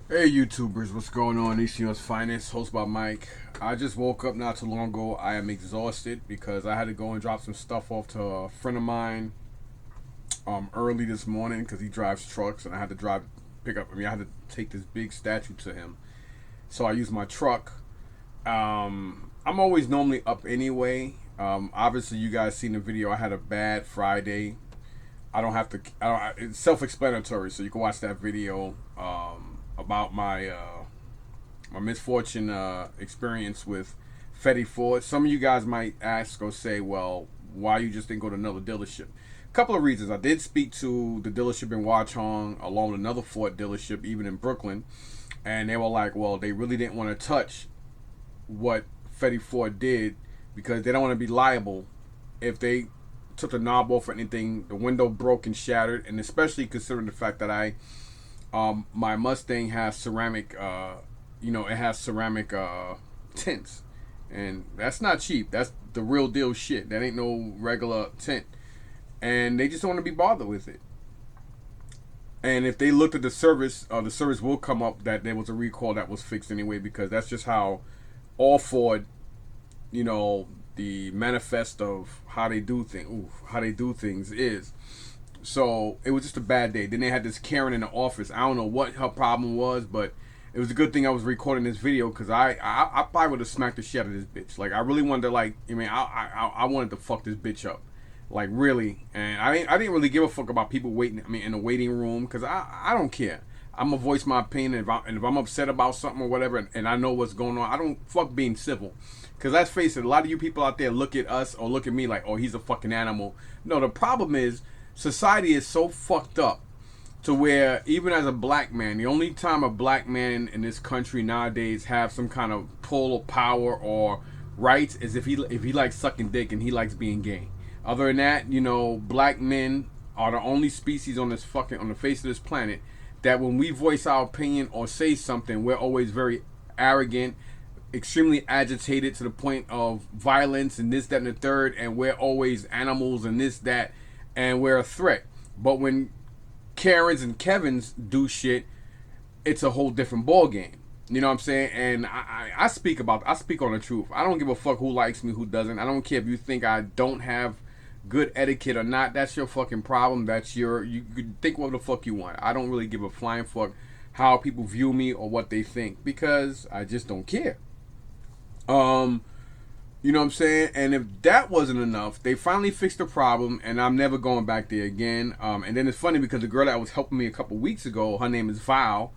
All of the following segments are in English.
Hey YouTubers, what's going on? ECU's Finance, host by Mike. I just woke up not too long ago. I am exhausted because I had to go and drop some stuff off to a friend of mine early this morning because he drives trucks and I had to I had to take this big statue to him. So I used my truck. I'm always normally up anyway. Obviously, you guys seen the video. I had a bad Friday. I don't have to. It's self-explanatory, so you can watch that video about my misfortune experience with Fetty Ford. Some of you guys might ask or say, "Well, why you just didn't go to another dealership?" A couple of reasons. I did speak to the dealership in Watchung, along with another Ford dealership, even in Brooklyn, and they were like, "Well, they really didn't want to touch what Fetty Ford did because they don't want to be liable if they took the knob off or anything. The window broke and shattered, and especially considering the fact that my Mustang has ceramic, it has ceramic tints, and that's not cheap. That's the real deal shit. That ain't no regular tint, and they just don't want to be bothered with it. And if they looked at the service will come up that there was a recall that was fixed anyway, because that's just how all Ford, the manifest of how they do things is. So it was just a bad day. Then they had this Karen in the office. I don't know what her problem was, but it was a good thing I was recording this video because I probably would have smacked the shit out of this bitch. Like I really wanted to I wanted to fuck this bitch up, like really. And I didn't really give a fuck about people waiting. I mean, in the waiting room because I don't care. I'm gonna voice my opinion, and if I'm upset about something or whatever, and I know what's going on, I don't fuck being civil. Because let's face it, a lot of you people out there look at us or look at me like, oh, he's a fucking animal. No, the problem is society is so fucked up to where even as a black man, the only time a black man in this country nowadays have some kind of pull or power or rights is if he likes sucking dick and he likes being gay. Other than that, black men are the only species on the face of this planet that when we voice our opinion or say something, we're always very arrogant, extremely agitated to the point of violence and this, that, and the third, and we're always animals and this, that, and we're a threat. But when Karens and Kevins do shit, it's a whole different ball game. You know what I'm saying? And I speak on the truth. I don't give a fuck who likes me, who doesn't. I don't care if you think I don't have good etiquette or not. That's your fucking problem. You can think what the fuck you want. I don't really give a flying fuck how people view me or what they think because I just don't care. You know what I'm saying? And if that wasn't enough, they finally fixed the problem, and I'm never going back there again. And then it's funny because the girl that was helping me a couple weeks ago, her name is Val,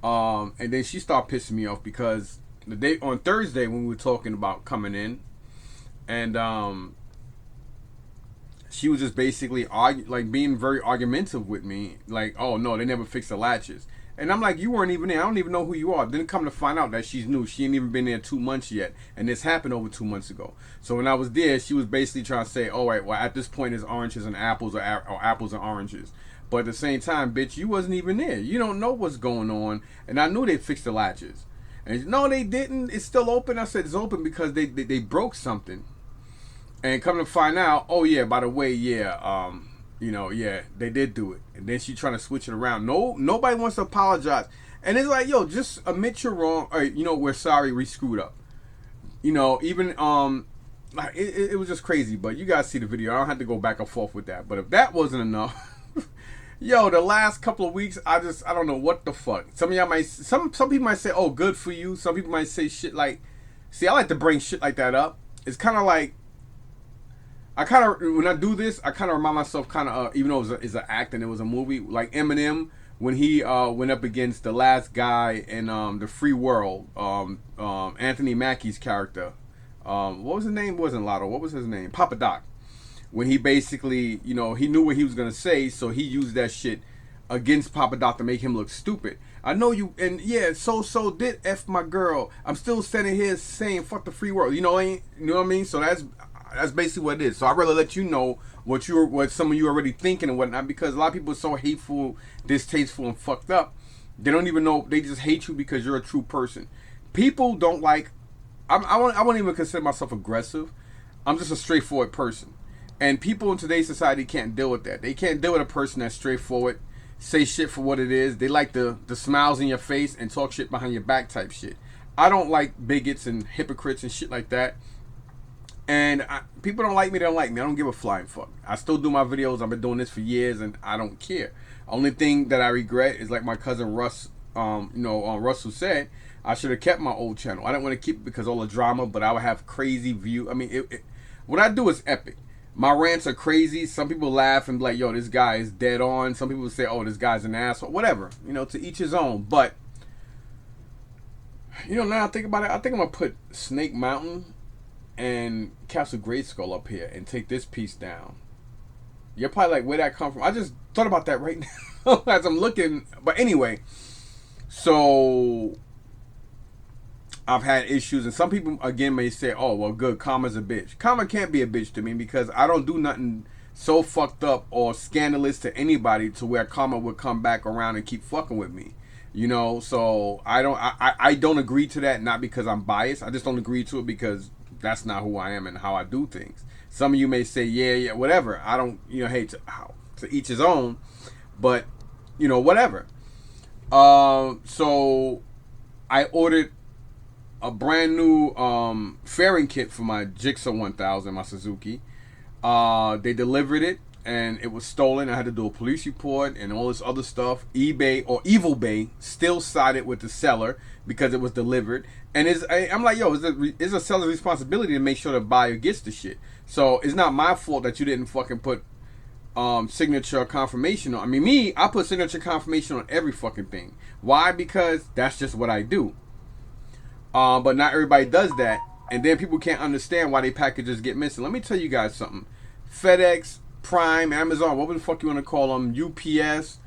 and then she started pissing me off because the day on Thursday when we were talking about coming in, and she was just basically being very argumentative with me, like, oh no, they never fixed the latches. And I'm like, you weren't even there. I don't even know who you are. Then come to find out that she's new. She ain't even been there 2 months yet. And this happened over 2 months ago. So when I was there, she was basically trying to say, all right, well, at this point, it's oranges and apples or apples and oranges. But at the same time, bitch, you wasn't even there. You don't know what's going on. And I knew they fixed the latches. And no, they didn't. It's still open. I said it's open because they broke something. And come to find out, oh yeah, by the way, yeah, yeah, they did do it. And then she trying to switch it around. No, nobody wants to apologize. And it's like, yo, just admit you're wrong. Or, we're sorry, we screwed up. Even like it was just crazy. But you guys see the video. I don't have to go back and forth with that. But if that wasn't enough, yo, the last couple of weeks, I don't know what the fuck. Some of y'all some people might say, oh, good for you. Some people might say shit like, see, I like to bring shit like that up. It's kind of like, when I do this, I kind of remind myself, even though it's an act and it was a movie, like Eminem when he went up against the last guy in the Free World, Anthony Mackie's character. What was his name? It wasn't Lotto. What was his name? Papa Doc. When he basically, he knew what he was gonna say, so he used that shit against Papa Doc to make him look stupid. I know you, and yeah, so did F my girl. I'm still standing here saying fuck the free world. You know what I mean? So that's basically what it is. So I'd rather let you know what some of you are already thinking and whatnot, because a lot of people are so hateful, distasteful, and fucked up. They don't even know. They just hate you because you're a true person. People don't like. I won't even consider myself aggressive. I'm just a straightforward person, and people in today's society can't deal with that. They can't deal with a person that's straightforward, say shit for what it is. They like the smiles in your face and talk shit behind your back type shit. I don't like bigots and hypocrites and shit like that. And people don't like me, they don't like me. I don't give a flying fuck. I still do my videos. I've been doing this for years and I don't care. Only thing that I regret is like my cousin Russ, Russell said, I should have kept my old channel. I didn't want to keep it because all the drama, but I would have crazy view. I mean, what I do is epic. My rants are crazy. Some people laugh and be like, yo, this guy is dead on. Some people say, oh, this guy's an asshole. Whatever. To each his own. But, now I think about it, I think I'm going to put Snake Mountain and Castle Grayskull up here and take this piece down. You're probably like, where'd that come from? I just thought about that right now as I'm looking. But anyway, so I've had issues, and some people again may say, oh, well, good, Karma's a bitch. Karma can't be a bitch to me because I don't do nothing so fucked up or scandalous to anybody to where Karma would come back around and keep fucking with me. So I don't agree to that, not because I'm biased. I just don't agree to it because that's not who I am and how I do things. Some of you may say, yeah, whatever. I don't, hey, to each his own, but, whatever. So I ordered a brand new fairing kit for my Jigsaw 1000, my Suzuki. They delivered it and it was stolen. I had to do a police report and all this other stuff. eBay or Evil Bay still sided with the seller because it was delivered. And I'm like, yo, it's a seller's responsibility to make sure the buyer gets the shit. So it's not my fault that you didn't fucking put signature confirmation on. I mean, I put signature confirmation on every fucking thing. Why? Because that's just what I do. But not everybody does that. And then people can't understand why their packages get missing. Let me tell you guys something. FedEx, Prime, Amazon, whatever the fuck you want to call them, UPS,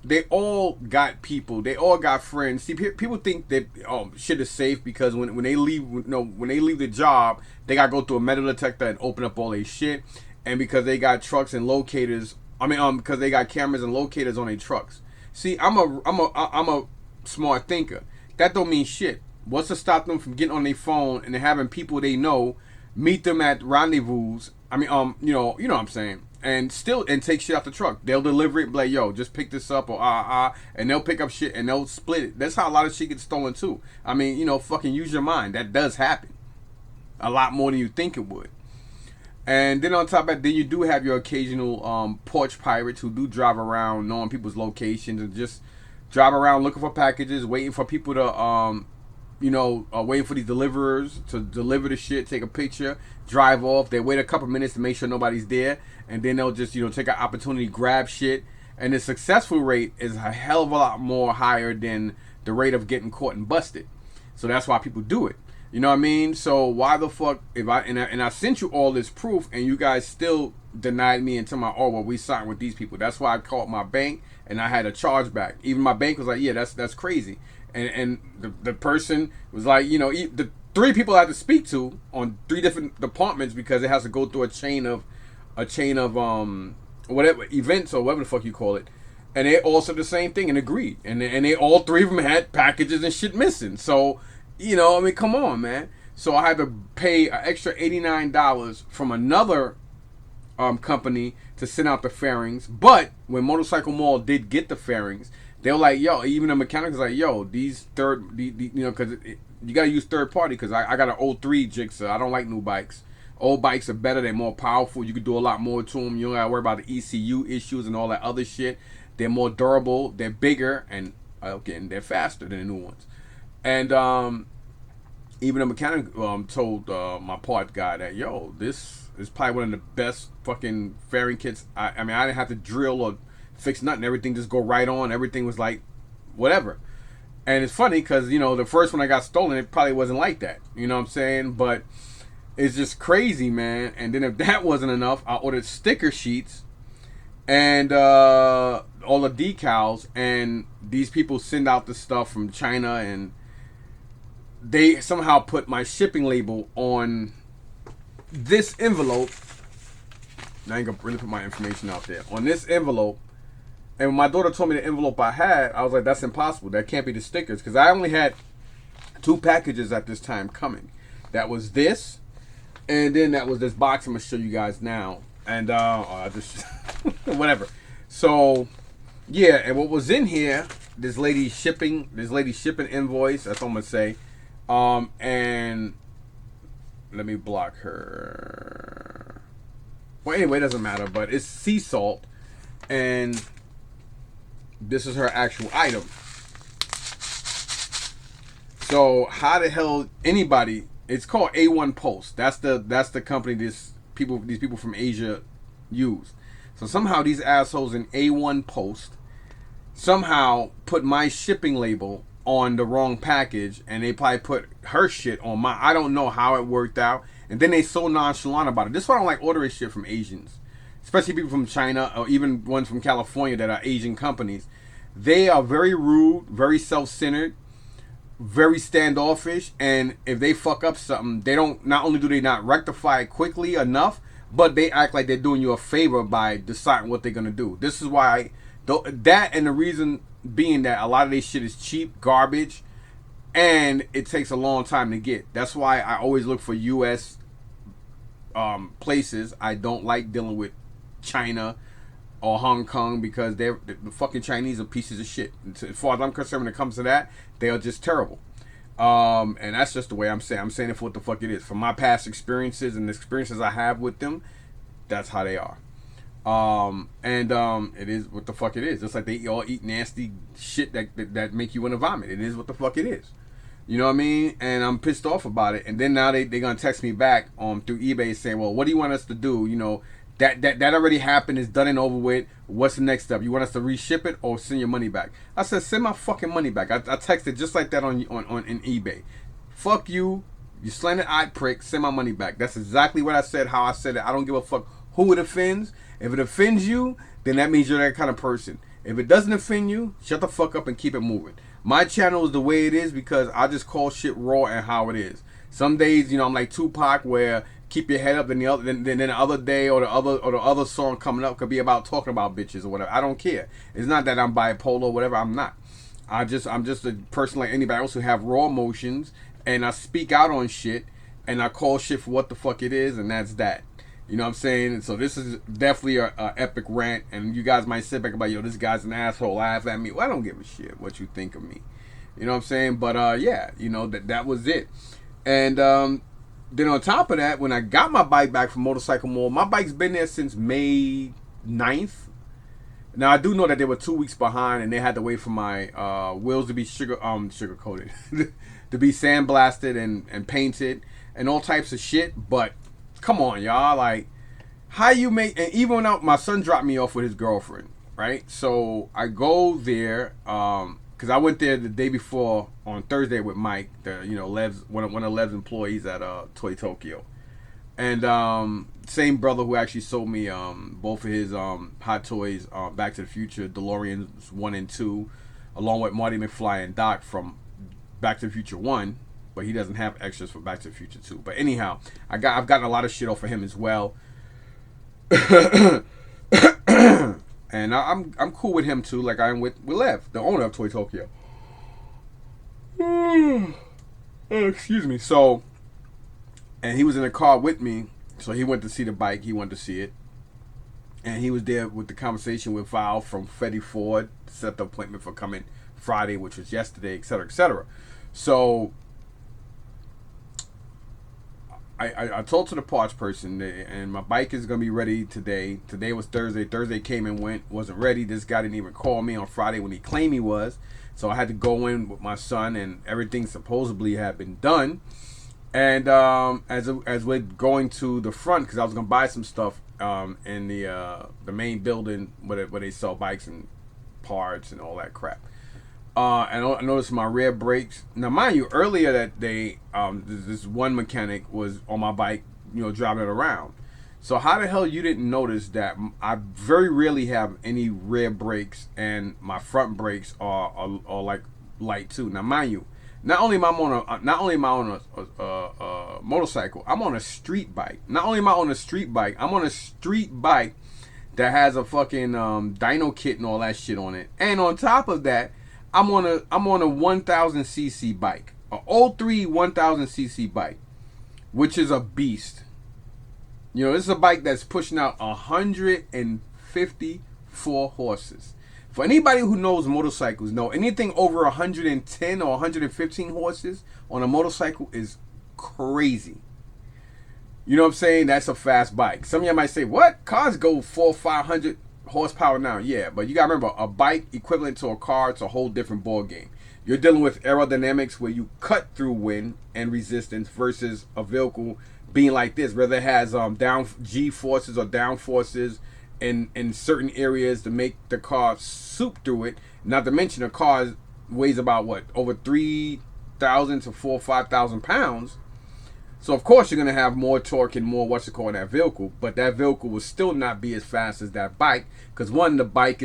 they all got people. They all got friends. See, people think that shit is safe because when they leave, when they leave the job, they gotta go through a metal detector and open up all their shit. And because they got trucks and locators, because they got cameras and locators on their trucks. See, I'm a smart thinker. That don't mean shit. What's to stop them from getting on their phone and having people they know meet them at rendezvous? You know what I'm saying? And take shit out the truck. They'll deliver it and be like, yo, just pick this up or and they'll pick up shit and they'll split it. That's how a lot of shit gets stolen too. Fucking use your mind. That does happen. A lot more than you think it would. And then on top of that, then you do have your occasional porch pirates who do drive around knowing people's locations and just drive around looking for packages, waiting for people to waiting for these deliverers to deliver the shit, take a picture, drive off. They wait a couple minutes to make sure nobody's there, and then they'll just take an opportunity, grab shit. And the successful rate is a hell of a lot more higher than the rate of getting caught and busted. So that's why people do it. You know what I mean? So why the fuck if I sent you all this proof and you guys still denied me and told my we signed with these people. That's why I called my bank and I had a chargeback. Even my bank was like, yeah, that's crazy. And the person was like, the 3 people I had to speak to on 3 different departments because it has to go through a chain of whatever events or whatever the fuck you call it. And they all said the same thing and agreed. And they all 3 of them had packages and shit missing. So, come on, man. So I had to pay an extra $89 from another company to send out the fairings. But when Motorcycle Mall did get the fairings, they were like, yo, even the mechanic was like, yo, these because you got to use third party because I got an 03 Jigsaw. I don't like new bikes. Old bikes are better. They're more powerful. You can do a lot more to them. You don't got to worry about the ECU issues and all that other shit. They're more durable. They're bigger. And they're faster than the new ones. And even the mechanic told my part guy that, yo, this is probably one of the best fucking fairing kits. I didn't have to drill or fix nothing. Everything just go right on. Everything was like whatever. And it's funny because the first one I got stolen, it probably wasn't like that. You know what I'm saying? But it's just crazy, man. And then if that wasn't enough, I ordered sticker sheets and all the decals. And these people send out the stuff from China, and they somehow put my shipping label on this envelope. Now I ain't gonna really put my information out there on this envelope. And when my daughter told me the envelope I had, I was like, that's impossible. That can't be the stickers. Because I only had 2 packages at this time coming. That was this. And then that was this box I'm going to show you guys now. And I just, whatever. So yeah, and what was in here? This lady shipping invoice. That's what I'm gonna say. And let me block her. Well, anyway, it doesn't matter. But it's sea salt, and this is her actual item. So how the hell anybody? It's called A1 Post. That's the company these people from Asia use. So somehow these assholes in A1 Post somehow put my shipping label on the wrong package, and they probably put her shit on my. I don't know how it worked out, and then they so nonchalant about it. This is why I don't like ordering shit from Asians, especially people from China or even ones from California that are Asian companies. They are very rude, very self-centered, very standoffish, and if they fuck up something, they don't. Not only do they not rectify it quickly enough, but they act like they're doing you a favor by deciding what they're gonna do. This is why that, and the reason being that a lot of this shit is cheap garbage, and it takes a long time to get. That's why I always look for U.S. Places. I don't like dealing with China or Hong Kong because the fucking Chinese are pieces of shit. As far as I'm concerned, when it comes to that, they are just terrible. And that's just the way I'm saying. I'm saying it for what the fuck it is. From my past experiences and the experiences I have with them, that's how they are. It is what the fuck it is. Just like they all eat nasty shit that make you want to vomit. It is what the fuck it is. You know what I mean? And I'm pissed off about it. And then now they're gonna text me back through eBay saying, well, what do you want us to do? You know, that already happened, it's done and over with. What's the next step? You want us to reship it or send your money back? I said, send my fucking money back. I texted just like that on in eBay. Fuck you, you slanted eyed prick, send my money back. That's exactly what I said, how I said it. I don't give a fuck who it offends. If it offends you, then that means you're that kind of person. If it doesn't offend you, shut the fuck up and keep it moving. My channel is the way it is because I just call shit raw and how it is. Some days, you know, I'm like Tupac, where keep your head up, then the other day or the other song coming up could be about talking about bitches or whatever. I don't care. It's not that I'm bipolar or whatever. I'm not. I'm just a person like anybody else who have raw emotions, and I speak out on shit, and I call shit for what the fuck it is, and that's that. You know what I'm saying? And so this is definitely a epic rant, and you guys might sit back and be like, yo, this guy's an asshole, laugh at me. Well, I don't give a shit what you think of me. You know what I'm saying? But yeah, you know, that was it. And then on top of that, when I got my bike back from Motorcycle Mall, my bike's been there since May 9th. Now I do know that they were 2 weeks behind, and they had to wait for my wheels to be sugar coated, to be sandblasted and painted and all types of shit. But come on, y'all, like, how you make, and even when my son dropped me off with his girlfriend, right? So I go there, because I went there the day before on Thursday with Mike, one of Lev's employees at Toy Tokyo, and same brother who actually sold me both of his Hot Toys, Back to the Future DeLoreans 1 and 2, along with Marty McFly and Doc from Back to the Future 1. But he doesn't have extras for Back to the Future 2. But anyhow, I've gotten a lot of shit off of him as well. And I'm cool with him too, like I am with Lev, the owner of Toy Tokyo. Excuse me. So, and he was in the car with me, so he went to see the bike. He wanted to see it, and he was there with the conversation with Val from Fetty Ford to set the appointment for coming Friday, which was yesterday, etc., etc. So I told to the parts person, and my bike is going to be ready today. Today was Thursday. Thursday came and went, wasn't ready. This guy didn't even call me on Friday when he claimed he was. So I had to go in with my son, and everything supposedly had been done. And as we're going to the front, because I was going to buy some stuff in the main building where they sell bikes and parts and all that crap. And I noticed my rear brakes. Now, mind you, earlier that day, this one mechanic was on my bike, driving it around. So how the hell you didn't notice that I very rarely have any rear brakes, and my front brakes are like light too. Now, mind you, not only am I on a motorcycle, I'm on a street bike. Not only am I on a street bike, I'm on a street bike that has a fucking dyno kit and all that shit on it. And on top of that, I'm on a 1000cc bike, a 03 1000cc bike, which is a beast. This is a bike that's pushing out 150 54 horses. For anybody who knows motorcycles, know anything over 110 or 115 horses on a motorcycle is crazy. You know what I'm saying? That's a fast bike. Some of y'all might say, what? Cars go 400 or 500 horsepower now. Yeah, but you got to remember, a bike equivalent to a car, it's a whole different ball game. You're dealing with aerodynamics where you cut through wind and resistance versus a vehicle being like this, whether it has down G forces or down forces in certain areas to make the car soup through it. Not to mention a car weighs about what, over 3,000 to 4,000 or 5,000 pounds. So of course you're gonna have more torque and more in that vehicle, but that vehicle will still not be as fast as that bike because one, the bike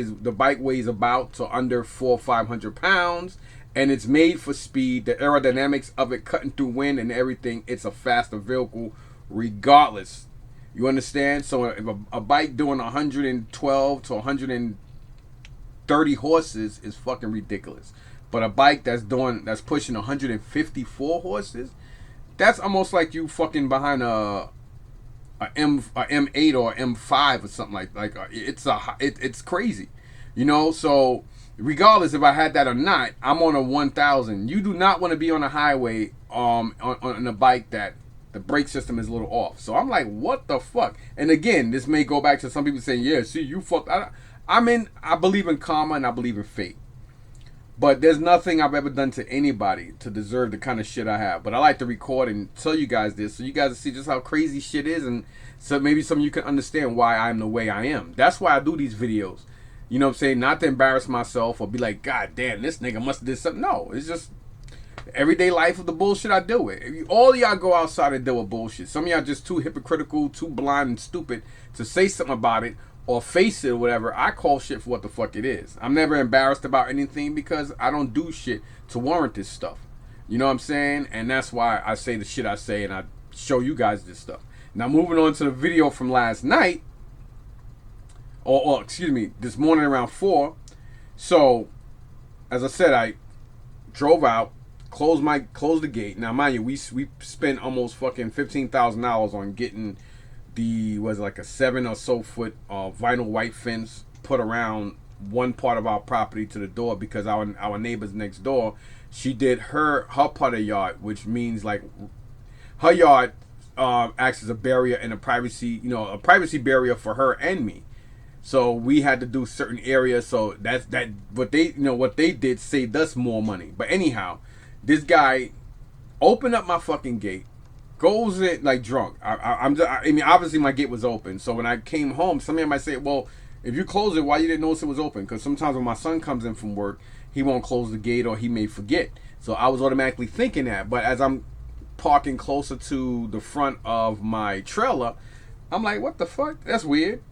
weighs about to under 400 or 500 pounds, and it's made for speed. The aerodynamics of it cutting through wind and everything, it's a faster vehicle regardless. You understand? So if a bike doing 112 to 130 horses is fucking ridiculous, but a bike that's pushing 154 horses. That's almost like you fucking behind a M8 or M5 or something like it's crazy, you know. So regardless if I had that or not, I'm on a 1,000. You do not want to be on a highway on a bike that the brake system is a little off. So I'm like, what the fuck? And again, this may go back to some people saying, yeah, see, you fucked. I believe in karma and I believe in fate. But there's nothing I've ever done to anybody to deserve the kind of shit I have. But I like to record and tell you guys this so you guys see just how crazy shit is, and so maybe some of you can understand why I'm the way I am. That's why I do these videos. You know what I'm saying? Not to embarrass myself or be like, God damn, this nigga must have did something. No, it's just everyday life of the bullshit I deal with. All of y'all go outside and deal with bullshit. Some of y'all just too hypocritical, too blind and stupid to say something about it or face it or whatever. I call shit for what the fuck it is. I'm never embarrassed about anything because I don't do shit to warrant this stuff. You know what I'm saying? And that's why I say the shit I say and I show you guys this stuff. Now moving on to the video from last night, or excuse me, this morning around 4. So, as I said, I drove out, closed the gate. Now mind you, we spent almost fucking $15,000 on getting was like a 7 or so foot vinyl white fence put around one part of our property to the door because our neighbors next door, she did her part of the yard, which means like her yard acts as a barrier and a privacy barrier for her and me. So we had to do certain areas. So that what they did saved us more money. But anyhow, this guy opened up my fucking gate, goes in like drunk. I mean, obviously my gate was open. So when I came home, somebody might say, well, if you close it, why you didn't notice it was open? Because sometimes when my son comes in from work, he won't close the gate or he may forget. So I was automatically thinking that. But as I'm parking closer to the front of my trailer, I'm like, what the fuck? That's weird.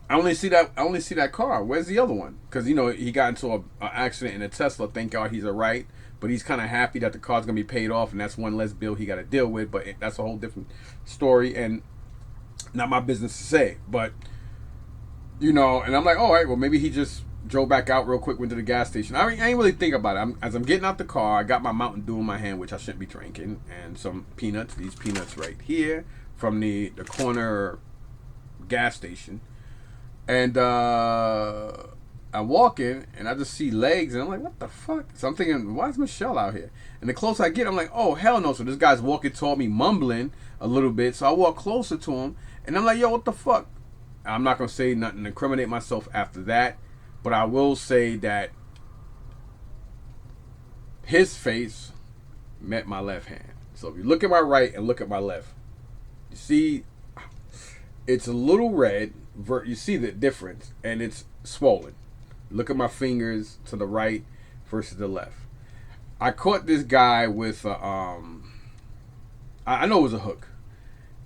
I only see that car. Where's the other one? Because, you know, he got into an accident in a Tesla. Thank God he's all right. But he's kind of happy that the car's going to be paid off, and that's one less bill he got to deal with. But that's a whole different story, and not my business to say. But, you know, and I'm like, all right, well, maybe he just drove back out real quick, went to the gas station. I ain't really think about it. As I'm getting out the car, I got my Mountain Dew in my hand, which I shouldn't be drinking, and some peanuts. These peanuts right here from the corner gas station. And I'm walking, and I just see legs, and I'm like, what the fuck? So I'm thinking, why is Michelle out here? And the closer I get, I'm like, oh, hell no. So this guy's walking toward me, mumbling a little bit. So I walk closer to him, and I'm like, yo, what the fuck? I'm not going to say nothing to incriminate myself after that, but I will say that his face met my left hand. So if you look at my right and look at my left, you see it's a little red. You see the difference, and it's swollen. Look at my fingers to the right versus the left. I caught this guy with I know it was a hook.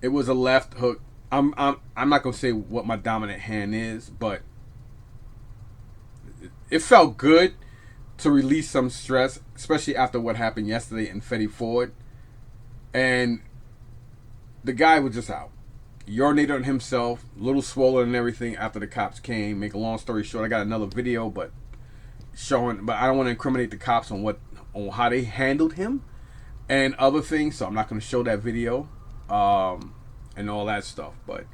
It was a left hook. I'm not gonna say what my dominant hand is, but it felt good to release some stress, especially after what happened yesterday in Fetty Ford. And the guy was just out. Urinated on himself, a little swollen and everything after the cops came. Make a long story short, I got another video but I don't want to incriminate the cops on how they handled him and other things, so I'm not going to show that video and all that stuff. But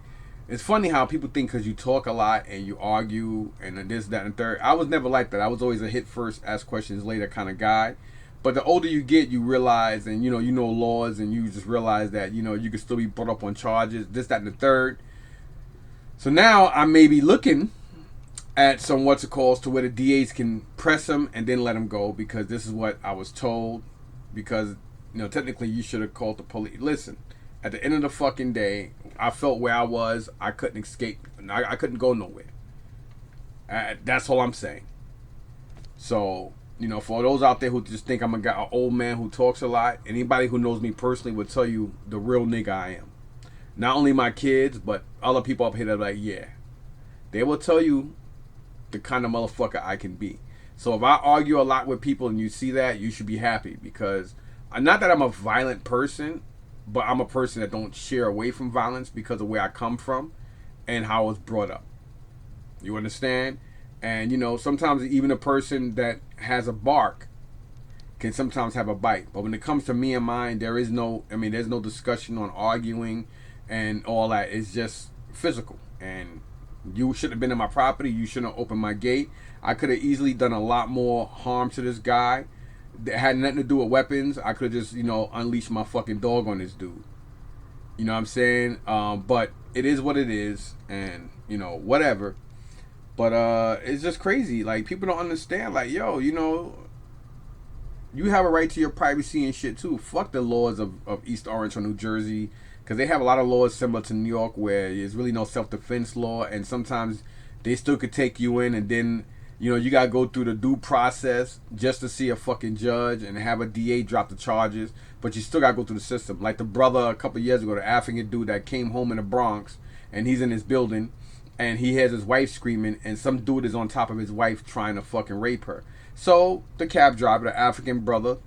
It's funny how people think because you talk a lot and you argue and this, that, and third. I was never like that. I was always a hit first, ask questions later kind of guy. But the older you get, you realize, and you know laws, and you just realize that you can still be brought up on charges, this, that, and the third. So now I may be looking at some what's it calls to where the DAs can press him and then let him go because this is what I was told. Because technically you should have called the police. Listen, at the end of the fucking day, I felt where I was. I couldn't escape. I couldn't go nowhere. That's all I'm saying. So, for those out there who just think I'm an old man who talks a lot, anybody who knows me personally would tell you the real nigga I am. Not only my kids, but other people up here that are like, yeah. They will tell you the kind of motherfucker I can be. So if I argue a lot with people and you see that, you should be happy because, not that I'm a violent person, but I'm a person that don't share away from violence because of where I come from and how I was brought up. You understand? And, sometimes even a person that has a bark can sometimes have a bite. But when it comes to me and mine, there's no discussion on arguing and all that. It's just physical. And you shouldn't have been in my property. You shouldn't have opened my gate. I could have easily done a lot more harm to this guy. That had nothing to do with weapons. I could have just, unleashed my fucking dog on this dude. You know what I'm saying? But it is what it is. And, whatever. But it's just crazy. Like, people don't understand. Like, yo, you have a right to your privacy and shit, too. Fuck the laws of East Orange or New Jersey. Because they have a lot of laws similar to New York where there's really no self-defense law. And sometimes they still could take you in and then... you gotta go through the due process just to see a fucking judge and have a DA drop the charges, but you still gotta go through the system. Like the brother a couple years ago, the African dude that came home in the Bronx, and he's in his building, and he has his wife screaming, and some dude is on top of his wife trying to fucking rape her. So the cab driver, the African brother,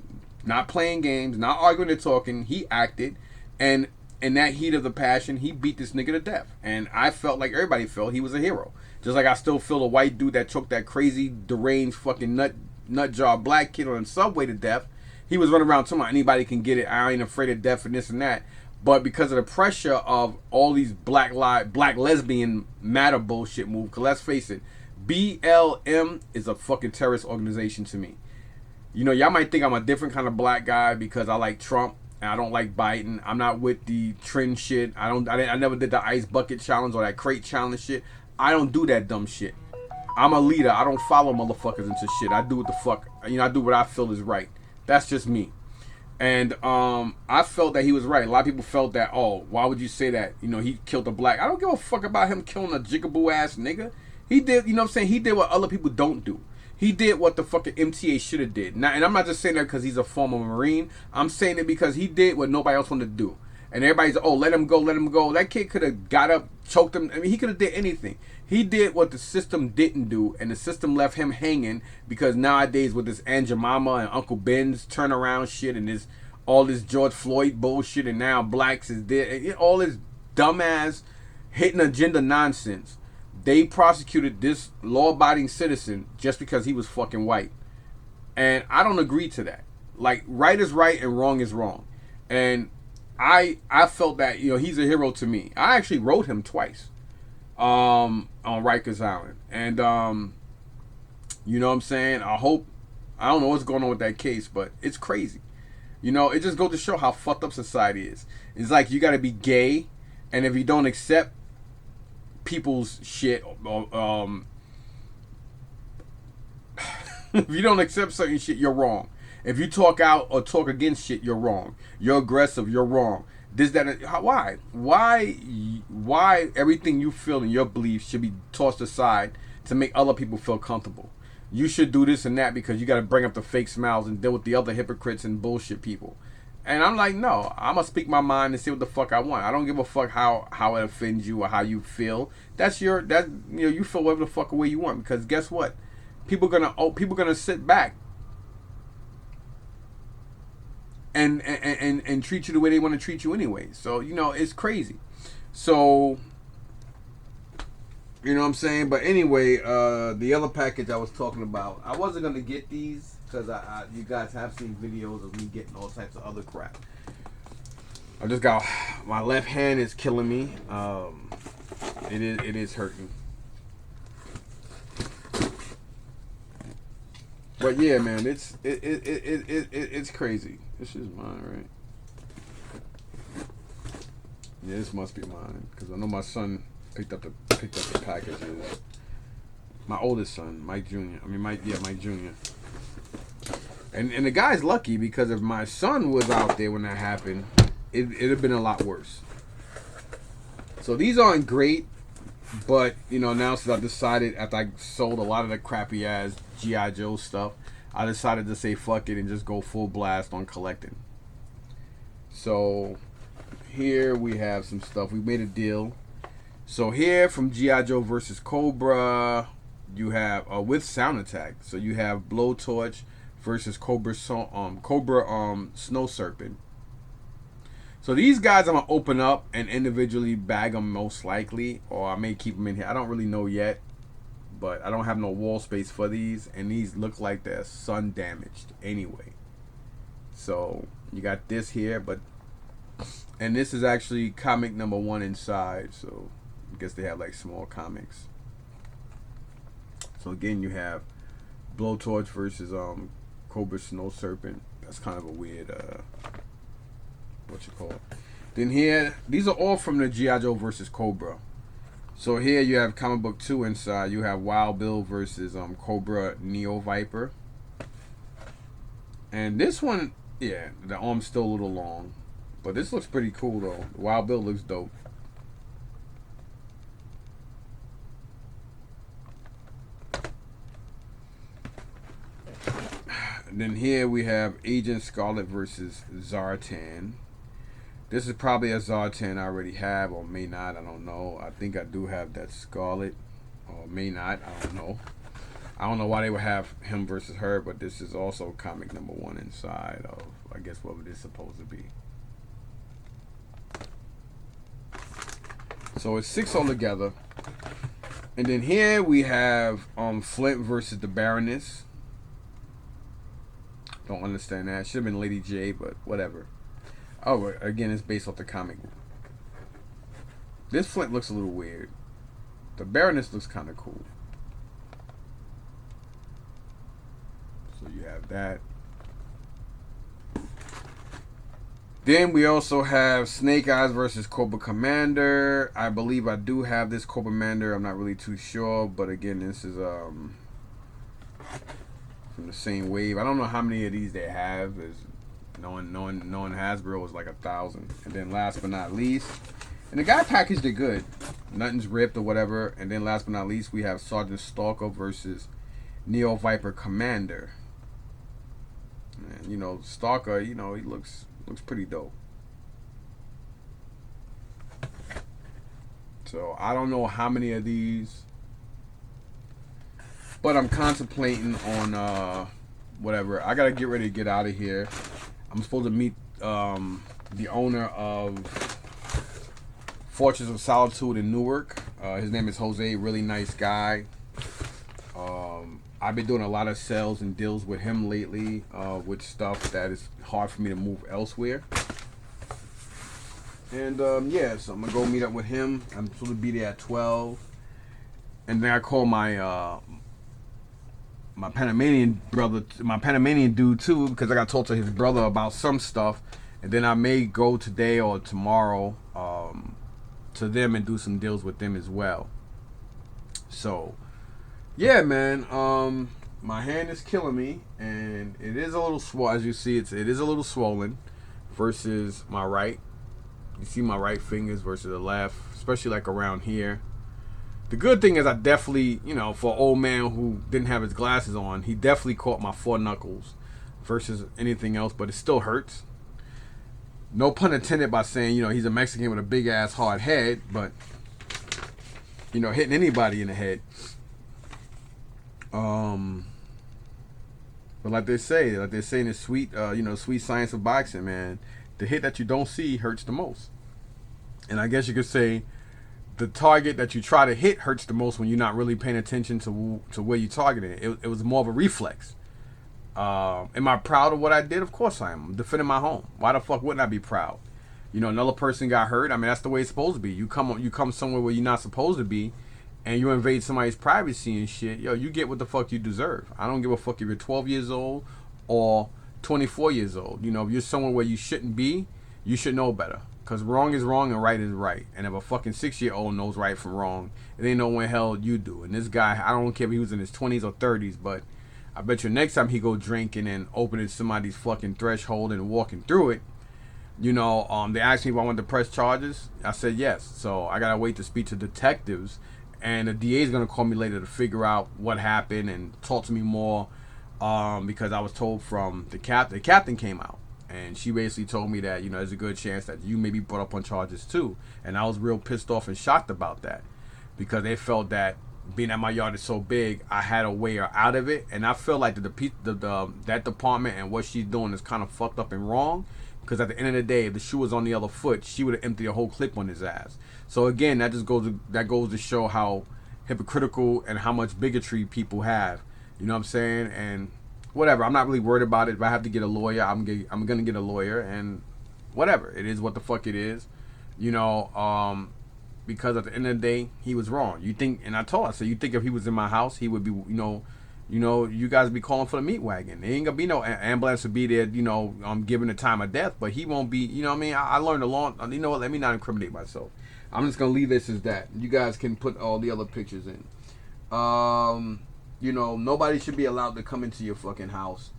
not playing games, not arguing or talking, he acted, and in that heat of the passion, he beat this nigga to death. And I felt like everybody felt he was a hero. Just like I still feel a white dude that choked that crazy, deranged, fucking nut job black kid on the subway to death. He was running around talking about anybody can get it. I ain't afraid of death and this and that. But because of the pressure of all these black lesbian matter bullshit move, because let's face it, BLM is a fucking terrorist organization to me. Y'all might think I'm a different kind of black guy because I like Trump and I don't like Biden. I'm not with the trend shit. I never did the ice bucket challenge or that crate challenge shit. I don't do that dumb shit. I'm a leader. I don't follow motherfuckers into shit. I do what the fuck. I do what I feel is right. That's just me. And I felt that he was right. A lot of people felt that, oh, why would you say that? He killed a black. I don't give a fuck about him killing a jigaboo ass nigga. He did, what I'm saying? He did what other people don't do. He did what the fucking MTA should have did. Now, and I'm not just saying that because he's a former Marine. I'm saying it because he did what nobody else wanted to do. And everybody's, oh, let him go, let him go. That kid could have got up, choked him. I mean, he could have did anything. He did what the system didn't do, and the system left him hanging because nowadays with this Aunt Jemima and Uncle Ben's turnaround shit and all this George Floyd bullshit and now blacks is dead, all this dumbass hidden agenda nonsense. They prosecuted this law-abiding citizen just because he was fucking white. And I don't agree to that. Like, right is right and wrong is wrong. And I felt that, he's a hero to me. I actually wrote him twice on Rikers Island. And, you know what I'm saying? I don't know what's going on with that case, but it's crazy. It just goes to show how fucked up society is. It's like you got to be gay, and if you don't accept people's shit, if you don't accept certain shit, you're wrong. If you talk out or talk against shit, you're wrong. You're aggressive, you're wrong. This, that, why? Why everything you feel and your beliefs should be tossed aside to make other people feel comfortable? You should do this and that because you got to bring up the fake smiles and deal with the other hypocrites and bullshit people. And I'm like, no, I'm going to speak my mind and say what the fuck I want. I don't give a fuck how it offends you or how you feel. You feel whatever the fuck way you want, because guess what? People gonna sit back and treat you the way they want to treat you anyway. So, it's crazy. So, you know what I'm saying? But anyway, the other package I was talking about, I wasn't going to get these because you guys have seen videos of me getting all types of other crap. I just got, my left hand is killing me. It is hurting. But yeah, man, it's crazy. This is mine, right? Yeah, this must be mine because I know my son picked up the packages. My oldest son, Mike Jr. Mike Jr. And the guy's lucky because if my son was out there when that happened, it'd have been a lot worse. So these aren't great, but now since I decided after I sold a lot of the crappy ass G.I. Joe stuff, I decided to say fuck it and just go full blast on collecting. So here we have some stuff. We made a deal. So here from G.I. Joe versus Cobra, you have with sound attack. So you have Blowtorch versus Cobra Snow Serpent. So these guys I'm gonna open up and individually bag them most likely, or I may keep them in here. I don't really know yet, but I don't have no wall space for these, and these look like they're sun damaged anyway. So you got this here, and this is actually comic number 1 inside. So I guess they have like small comics. So again, you have Blowtorch versus Cobra Snow Serpent. That's kind of a weird what you call it. Then here, these are all from the G.I. Joe versus Cobra. So here you have comic book 2 inside. You have Wild Bill versus Cobra Neo Viper. And this one, yeah, the arm's still a little long, but this looks pretty cool though. Wild Bill looks dope. And then here we have Agent Scarlet versus Zartan. This is probably a Zartan I already have, or may not. I don't know. I think I do have that Scarlet, or may not. I don't know. I don't know why they would have him versus her, but this is also comic number 1 inside of, I guess, what it is supposed to be. So it's 6 altogether. And then here we have Flint versus the Baroness. Don't understand that. Should have been Lady J, but whatever. Oh, again, it's based off the comic. This Flint looks a little weird. The Baroness looks kind of cool. So you have that. Then we also have Snake Eyes versus Cobra Commander. I believe I do have this Cobra Commander. I'm not really too sure, but again, this is from the same wave. I don't know how many of these they have. Knowing Hasbro was like 1,000. And then last but not least, and the guy packaged it good. Nothing's ripped or whatever. And then last but not least, we have Sergeant Stalker versus Neo Viper Commander. And, Stalker, he looks pretty dope. So I don't know how many of these, but I'm contemplating on whatever. I gotta get ready to get out of here. I'm supposed to meet the owner of Fortress of Solitude in Newark. His name is Jose. Really nice guy. I've been doing a lot of sales and deals with him lately with stuff that is hard for me to move elsewhere. And yeah, so I'm gonna go meet up with him. I'm supposed to be there at 12. And then I call my my Panamanian brother, my Panamanian dude too, because I got to talk to his brother about some stuff, and then I may go today or tomorrow to them and do some deals with them as well. So yeah, man, my hand is killing me, and it is a little swollen. As you see, it is a little swollen versus my right. You see my right fingers versus the left, especially like around here. The good thing is I definitely, for an old man who didn't have his glasses on, he definitely caught my 4 knuckles versus anything else, but it still hurts. No pun intended by saying, he's a Mexican with a big ass hard head, but, hitting anybody in the head. But like they say in the sweet, sweet science of boxing, man, the hit that you don't see hurts the most. And I guess you could say the target that you try to hit hurts the most when you're not really paying attention to where you're targeting it. It was more of a reflex. Am I proud of what I did? Of course I am. I'm defending my home. Why the fuck wouldn't I be proud? You know, another person got hurt. I mean, that's the way it's supposed to be. You come somewhere where you're not supposed to be, and you invade somebody's privacy and shit. Yo, you get what the fuck you deserve. I don't give a fuck if you're 12 years old or 24 years old. You know, if you're somewhere where you shouldn't be, you should know better. Because wrong is wrong and right is right. And if a fucking 6-year-old knows right from wrong, it ain't no when hell you do. And this guy, I don't care if he was in his 20s or 30s, but I bet you next time he go drinking and opening somebody's fucking threshold and walking through it, you know, they asked me if I wanted to press charges. I said yes. So I gotta wait to speak to detectives, and the DA is gonna call me later to figure out what happened and talk to me more. Because I was told from the captain. The captain came out, and she basically told me that, you know, there's a good chance that you may be brought up on charges too. And I was real pissed off and shocked about that, because they felt that being that my yard is so big, I had a way out of it. And I feel like that department and what she's doing is kind of fucked up and wrong. Because at the end of the day, if the shoe was on the other foot, she would have emptied a whole clip on his ass. So again, that goes to show how hypocritical and how much bigotry people have. You know what I'm saying? And whatever. I'm not really worried about it. If I have to get a lawyer, I'm gonna get a lawyer, and whatever. It is what the fuck it is. You know, because at the end of the day, he was wrong. You think, and I told her, I said, you think if he was in my house, he would be, you guys be calling for the meat wagon. There ain't gonna be no ambulance to be there, giving the time of death, but he won't be, you know what I mean? I learned a long, you know what, let me not incriminate myself. I'm just gonna leave this as that. You guys can put all the other pictures in. Nobody should be allowed to come into your fucking house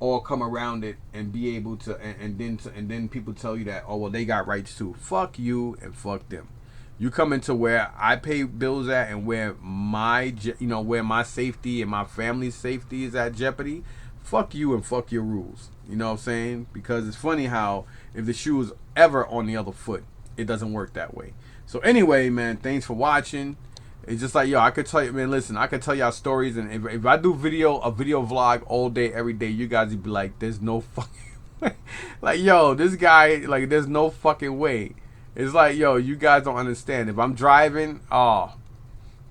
or come around it and be able to, and then people tell you that, oh, well, they got rights too. Fuck you and fuck them. You come into where I pay bills at and where my safety and my family's safety is at jeopardy. Fuck you and fuck your rules. You know what I'm saying? Because it's funny how if the shoe is ever on the other foot, it doesn't work that way. So anyway, man, thanks for watching. It's just like, yo, I could tell you, man, listen, I could tell y'all stories, and if I do a video vlog all day, every day, you guys would be like, there's no fucking way. Like, yo, this guy, like, there's no fucking way. It's like, yo, you guys don't understand. If I'm driving,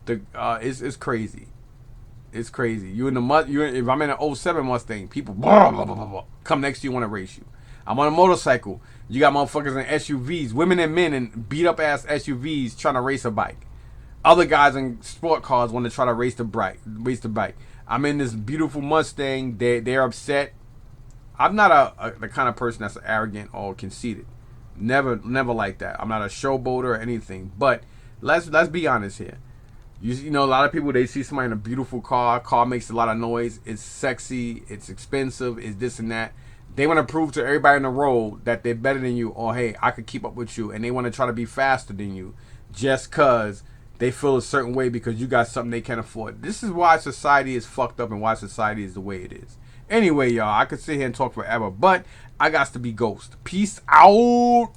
it's crazy. It's crazy. If I'm in an '07 Mustang, people come next to you, want to race you. I'm on a motorcycle. You got motherfuckers in SUVs, women and men in beat up ass SUVs trying to race a bike. Other guys in sport cars want to try to race the bike. I'm in this beautiful Mustang. They're upset. I'm not the kind of person that's arrogant or conceited. Never like that. I'm not a showboater or anything. But let's be honest here. You know, a lot of people, they see somebody in a beautiful car makes a lot of noise, it's sexy, it's expensive, it's this and that. They want to prove to everybody in the road that they're better than you, or hey, I could keep up with you, and they want to try to be faster than you just cause they feel a certain way because you got something they can't afford. This is why society is fucked up and why society is the way it is. Anyway, y'all, I could sit here and talk forever, but I got to be ghost. Peace out.